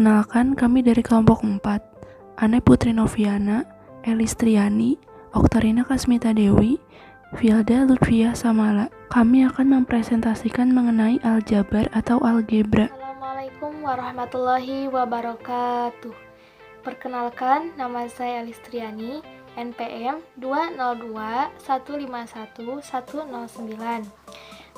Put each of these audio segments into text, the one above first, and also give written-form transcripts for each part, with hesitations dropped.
Perkenalkan, kami dari kelompok 4. Ane Putri Noviana, Elis Triani, Oktarina Kasmita Dewi, Vilda Lutfia Samala. Kami akan mempresentasikan mengenai aljabar atau algebra. Assalamualaikum warahmatullahi wabarakatuh. Perkenalkan, nama saya Elis Triani, NPM 202151109.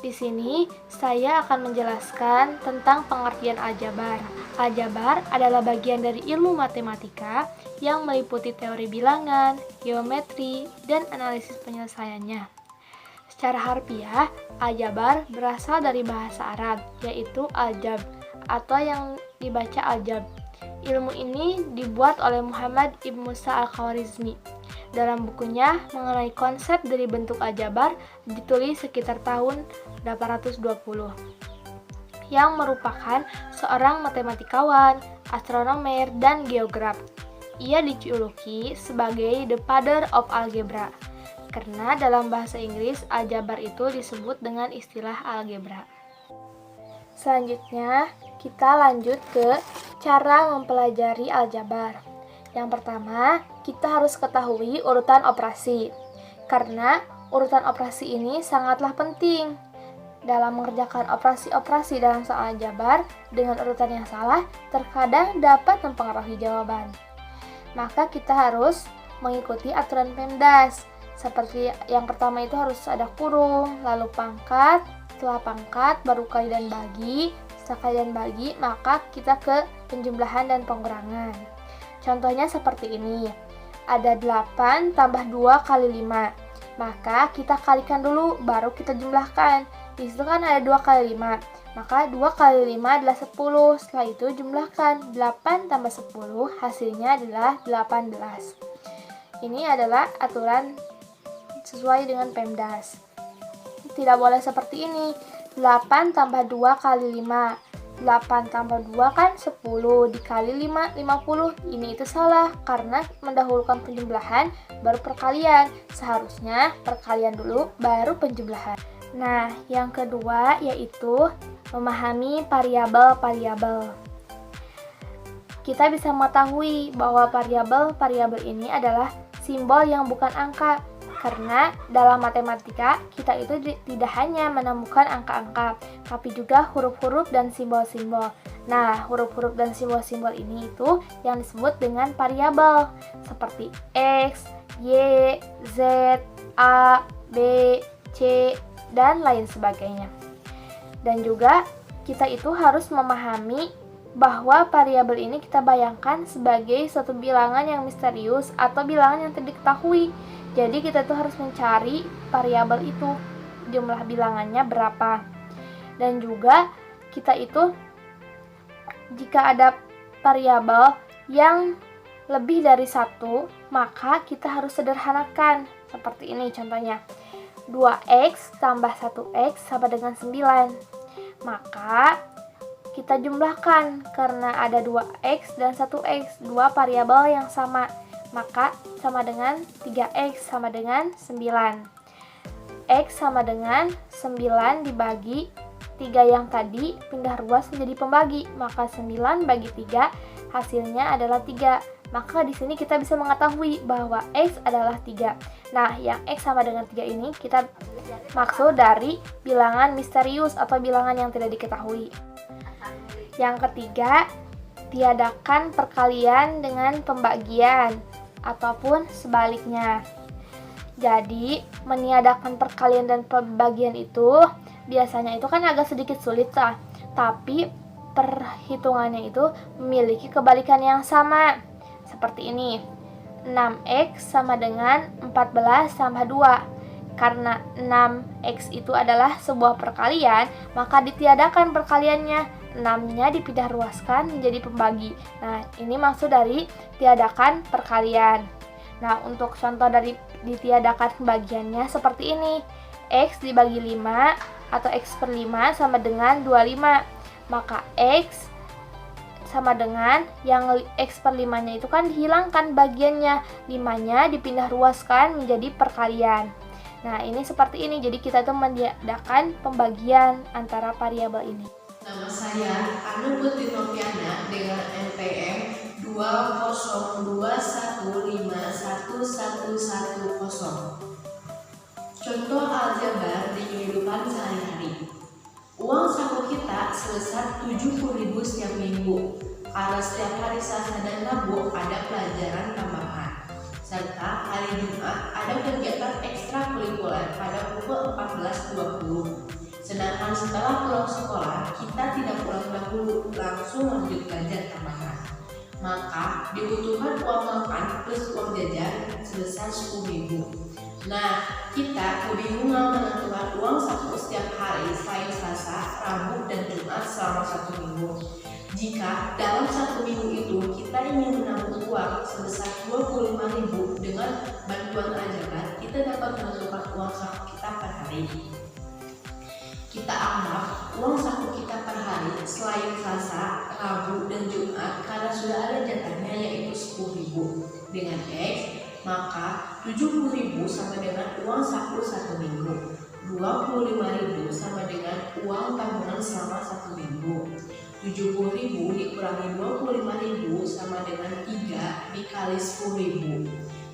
Di sini saya akan menjelaskan tentang pengertian aljabar. Aljabar adalah bagian dari ilmu matematika yang meliputi teori bilangan, geometri, dan analisis penyelesaiannya. Secara harfiah, aljabar berasal dari bahasa Arab, yaitu aljab, atau yang dibaca aljab. Ilmu ini dibuat oleh Muhammad ibn Musa al-Khwarizmi. Dalam bukunya mengenai konsep dari bentuk aljabar ditulis sekitar tahun 820, yang merupakan seorang matematikawan, astronomer, dan geograf. Ia dijuluki sebagai the father of algebra, karena dalam bahasa Inggris aljabar itu disebut dengan istilah algebra. Selanjutnya, kita lanjut ke cara mempelajari aljabar. Yang pertama, kita harus ketahui urutan operasi, karena urutan operasi ini sangatlah penting. Dalam mengerjakan operasi-operasi dalam soal aljabar dengan urutan yang salah, terkadang dapat mempengaruhi jawaban. Maka kita harus mengikuti aturan PEMDAS. Seperti yang pertama itu harus ada kurung, lalu pangkat, setelah pangkat baru kali dan bagi, setelah kali dan bagi maka kita ke penjumlahan dan pengurangan. Contohnya seperti ini, ada 8 tambah 2 kali 5, maka kita kalikan dulu baru kita jumlahkan. Di situ kan ada 2 kali 5, maka 2 kali 5 adalah 10, setelah itu jumlahkan 8 tambah 10 hasilnya adalah 18. Ini adalah aturan sesuai dengan PEMDAS. Tidak boleh seperti ini, 8 tambah 2 kali 5, 8 tambah 2 kan 10, dikali 5, 50. Ini itu salah, karena mendahulukan penjumlahan baru perkalian. Seharusnya perkalian dulu baru penjumlahan. Nah, yang kedua yaitu memahami variabel-variabel. Kita bisa mengetahui bahwa variabel-variabel ini adalah simbol yang bukan angka. Karena dalam matematika, kita itu tidak hanya menemukan angka-angka, tapi juga huruf-huruf dan simbol-simbol. Nah, huruf-huruf dan simbol-simbol ini itu yang disebut dengan variabel, seperti X, Y, Z, A, B, C, dan lain sebagainya. Dan juga kita itu harus memahami bahwa variabel ini kita bayangkan sebagai suatu bilangan yang misterius atau bilangan yang tidak diketahui. Jadi kita tuh harus mencari variabel itu, jumlah bilangannya berapa. Dan juga kita itu jika ada variabel yang lebih dari satu, maka kita harus sederhanakan. Seperti ini contohnya, 2x tambah 1x sama dengan 9. Maka kita jumlahkan karena ada 2x dan 1x, dua variabel yang sama. Maka sama dengan 3x sama dengan 9. X sama dengan 9 dibagi 3 yang tadi pindah ruas menjadi pembagi. Maka 9 bagi 3 hasilnya adalah 3. Maka di sini kita bisa mengetahui bahwa X adalah 3. Nah, yang X sama dengan 3 ini kita maksud dari bilangan misterius atau bilangan yang tidak diketahui. Yang ketiga, tiadakan perkalian dengan pembagian ataupun sebaliknya. Jadi, meniadakan perkalian dan pembagian itu biasanya itu kan agak sedikit sulit lah, tapi perhitungannya itu memiliki kebalikan yang sama. Seperti ini, 6x sama dengan 14 tambah 2. Karena 6x itu adalah sebuah perkalian, maka ditiadakan perkaliannya. 6-nya dipindah ruaskan menjadi pembagi. Nah, ini maksud dari tiadakan perkalian. Nah, untuk contoh dari ditiadakan pembagiannya seperti ini. X dibagi 5 atau X per 5 sama dengan 25. Maka X sama dengan yang X per 5-nya itu kan dihilangkan bagiannya. 5-nya dipindah ruaskan menjadi perkalian. Nah, ini seperti ini. Jadi kita tuh meniadakan pembagian antara variabel ini. Nama saya Anu Putri Noviana dengan NPM 0,2151110. Contoh aljabar di kehidupan sehari-hari. Uang saku kita sebesar 70.000 setiap minggu, karena setiap hari Selasa dan Rabu ada pelajaran tambahan, serta hari Jumat ada kegiatan ekstrakurikuler pada pukul 14.20. Sedangkan setelah pulang sekolah, kita tidak pulang dahulu, langsung lanjut belajar tambahan. Maka dibutuhkan uang makan plus uang jajan sebesar 10.000. Nah, kita kebingungan menentukan uang saku setiap hari selain Selasa, Rabu, dan Jumat selama 1 minggu. Jika dalam 1 minggu itu kita ingin menabung uang sebesar 25.000 dengan bantuan aljabar, kita dapat menentukan uang saku kita per hari. Kita anggap uang saku kita per hari selain Selasa, Rabu, dan Jumat karena sudah ada jatahnya yaitu 10.000 dengan X, maka 70.000 sama dengan uang saku 1 minggu, 25.000 sama dengan uang tabungan selama 1 minggu, 70.000 dikurangi 25.000 sama dengan 3 dikali 10.000,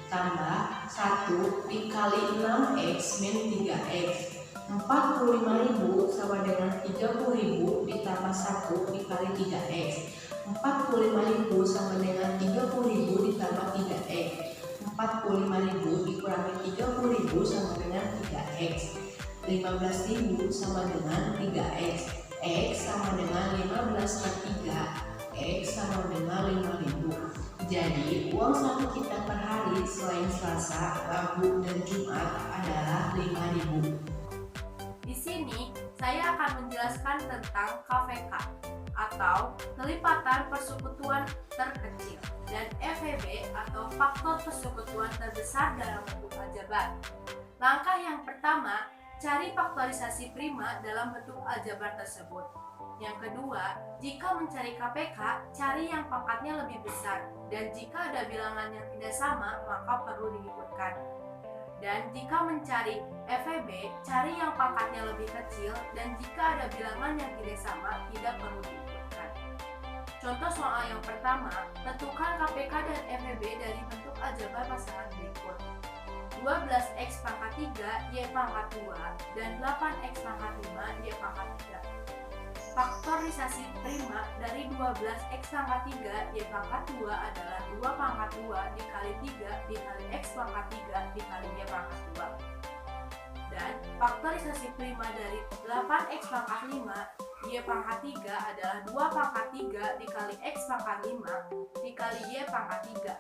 tambah 1 dikali 6X min 3X, 45.000 sama dengan 30.000 ditambah 1 dikali 3X, 45.000 sama dengan 30.000 ditambah 3X, 45.000 dikurangi 30.000 sama dengan 3X, 15.000 sama dengan 3X, X sama dengan 15 per 3, X sama dengan 5.000. Jadi uang saku kita per hari selain Selasa, Rabu, dan Jumat adalah 5.000. Di sini saya akan menjelaskan tentang KVK atau kelipatan persekutuan terkecil dan FEB atau faktor persekutuan terbesar dalam bentuk aljabar. Langkah yang pertama, cari faktorisasi prima dalam bentuk aljabar tersebut. Yang kedua, jika mencari KPK, cari yang pangkatnya lebih besar, dan jika ada bilangan yang tidak sama, maka perlu diikutkan. Dan jika mencari FEB, cari yang pangkatnya lebih kecil, dan jika ada bilangan yang tidak sama, tidak perlu diikutkan. Contoh soal yang pertama, tentukan KPK dan FEB dari bentuk aljabar pasangan berikut. 12X pangkat 3, Y pangkat 2, dan 8X pangkat 5, Y pangkat 3. Faktorisasi prima dari 12X pangkat 3, Y pangkat 2 adalah 2 pangkat 2 dikali 3 dikali X pangkat 3 dikali Y pangkat 2. Dan faktorisasi prima dari 8X pangkat 5, Y pangkat 3 adalah 2 pangkat 3 dikali X pangkat 5 dikali Y pangkat 3.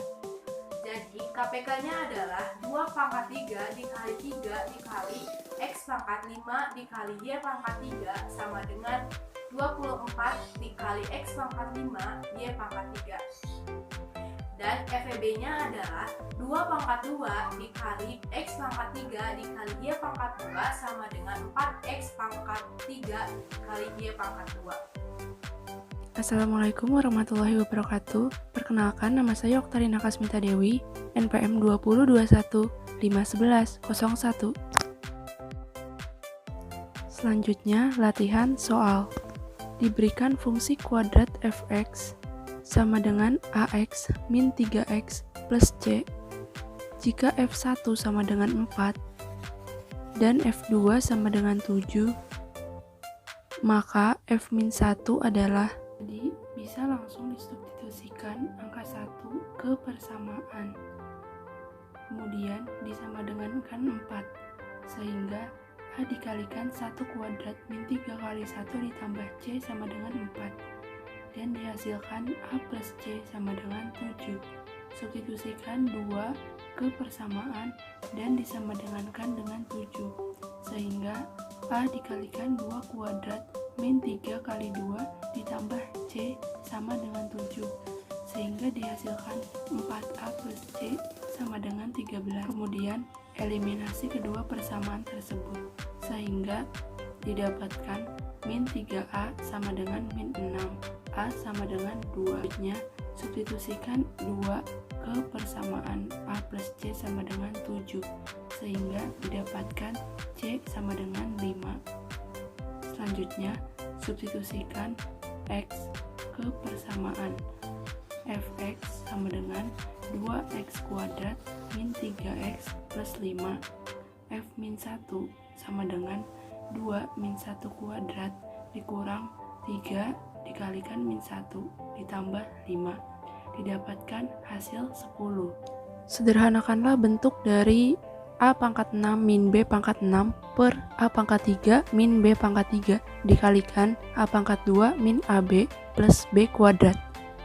Jadi KPK-nya adalah 2 pangkat 3 dikali 3 dikali X pangkat 5 dikali Y pangkat 3 sama dengan 24 dikali X pangkat 5 Y pangkat 3. Dan FEB-nya adalah 2 pangkat 2 dikali X pangkat 3 dikali Y pangkat 2 sama dengan 4X pangkat 3 dikali Y pangkat 2. Assalamualaikum warahmatullahi wabarakatuh. Perkenalkan, nama saya Oktarina Kasmita Dewi, NPM 2021 511 01. Selanjutnya, latihan soal. Diberikan fungsi kuadrat fx sama dengan ax min 3x plus c. Jika f1 sama dengan 4 dan f2 sama dengan 7, maka f min 1 adalah. Jadi bisa langsung disubstitusikan angka 1 ke persamaan, kemudian disama dengankan 4, sehingga A dikalikan 1 kuadrat min 3 kali 1 ditambah C sama dengan 4, dan dihasilkan A plus C sama dengan 7. Substitusikan 2 ke persamaan dan disama dengankan dengan 7, sehingga A dikalikan 2 kuadrat min 3 kali 2 ditambah C sama dengan 7, sehingga dihasilkan 4A plus C sama dengan 13. Kemudian eliminasi kedua persamaan tersebut, sehingga didapatkan min 3A sama dengan min 6, A sama dengan 2. Selanjutnya, substitusikan 2 ke persamaan A plus C sama dengan 7, sehingga didapatkan C sama dengan 5. Selanjutnya, substitusikan X ke persamaan fx sama dengan 2x kuadrat min 3x plus 5. F min 1 sama dengan 2 min 1 kuadrat dikurang 3 dikalikan min 1 ditambah 5. Didapatkan hasil 10. Sederhanakanlah bentuk dari A pangkat 6 min B pangkat 6 per A pangkat 3 min B pangkat 3 dikalikan A pangkat 2 min AB plus B kuadrat.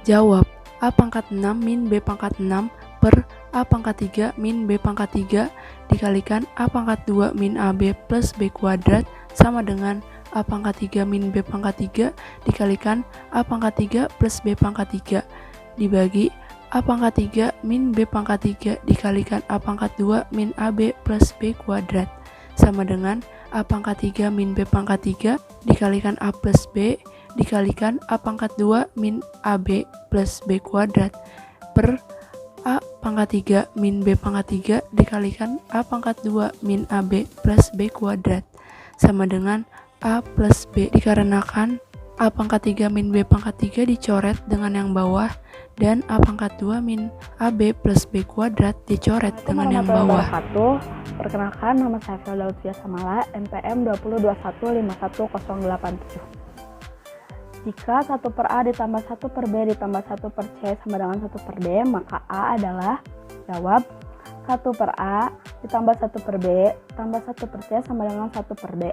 Jawab, A pangkat 6 min B pangkat 6 per A pangkat 3 min B pangkat 3 dikalikan A pangkat 2 min AB plus B kuadrat sama dengan A pangkat 3 min B pangkat 3 dikalikan A pangkat 3 plus B pangkat 3 dibagi A pangkat 3 min B pangkat 3 dikalikan A pangkat 2 min AB plus B kuadrat sama dengan A pangkat 3 min B pangkat 3 dikalikan A plus B dikalikan A pangkat 2 min AB plus B kuadrat per A pangkat 3 min B pangkat 3 dikalikan A pangkat 2 min AB plus B kuadrat sama dengan A plus B, dikarenakan A pangkat 3 min B pangkat 3 dicoret dengan yang bawah dan A pangkat 2 min AB plus B kuadrat dicoret dengan yang bawah. Perkenalkan, nama saya Filda Lutfia Samala, NPM 202151087. Jika 1 per A ditambah 1 per B ditambah 1 per C sama dengan 1 per D, maka A adalah, jawab, 1 per A ditambah 1 per B tambah 1 per C sama dengan 1 per D.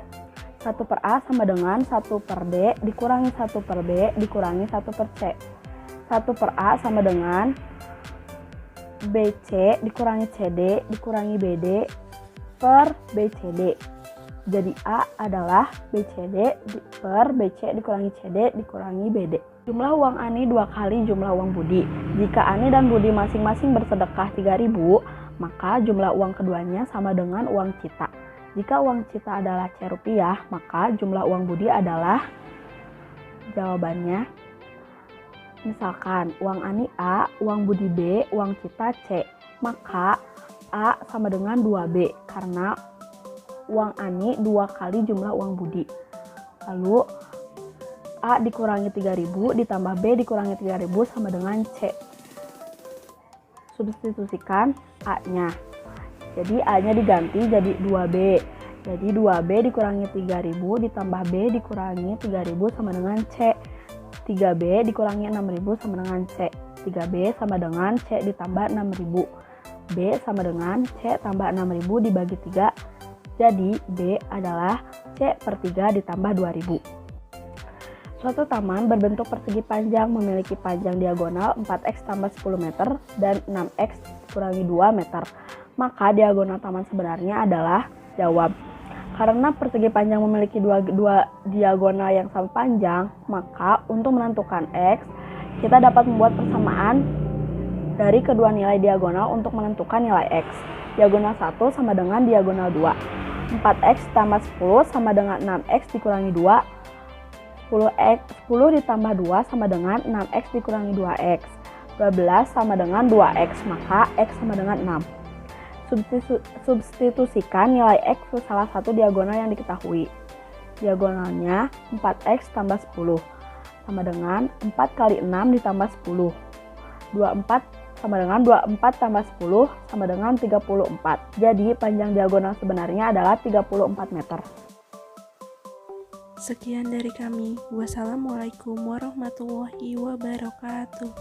1 per A sama dengan 1 per D dikurangi 1 per B dikurangi 1 per C. 1 per A sama dengan BC dikurangi CD dikurangi BD per BCD. Jadi A adalah BCD per BC dikurangi CD dikurangi BD. Jumlah uang Ani 2 kali jumlah uang Budi. Jika Ani dan Budi masing-masing bersedekah 3.000, maka jumlah uang keduanya sama dengan uang Cita. Jika uang Cita adalah C rupiah, maka jumlah uang Budi adalah, jawabannya, misalkan uang Ani A, uang Budi B, uang Cita C, maka A sama dengan 2B karena uang Ani 2 kali jumlah uang Budi. Lalu A dikurangi 3.000 ditambah B dikurangi 3.000 sama dengan C. Substitusikan A-nya. Jadi A-nya diganti jadi 2B. Jadi 2B dikurangi 3.000 ditambah B dikurangi 3.000 sama dengan C. 3B dikurangi 6.000 sama dengan C. 3B sama dengan C ditambah 6.000. B sama dengan C tambah 6.000 dibagi 3. Jadi B adalah C per 3 ditambah 2.000. Suatu taman berbentuk persegi panjang memiliki panjang diagonal 4x tambah 10 meter dan 6x kurangi 2 meter. Maka diagonal taman sebenarnya adalah, jawab, karena persegi panjang memiliki dua diagonal yang sama panjang, maka untuk menentukan x, kita dapat membuat persamaan dari kedua nilai diagonal untuk menentukan nilai x. Diagonal 1 sama dengan diagonal 2. 4x tambah 10 sama dengan 6x dikurangi 2. 10 ditambah 2 sama dengan 6x dikurangi 2x. 12 sama dengan 2x, maka x sama dengan 6. Substitusikan nilai x ke salah satu diagonal yang diketahui. Diagonalnya 4x tambah 10 sama dengan 4 kali 6 ditambah 10. 24 sama dengan 24 tambah 10 sama dengan 34. Jadi panjang diagonal sebenarnya adalah 34 meter. Sekian dari kami. Wassalamualaikum warahmatullahi wabarakatuh.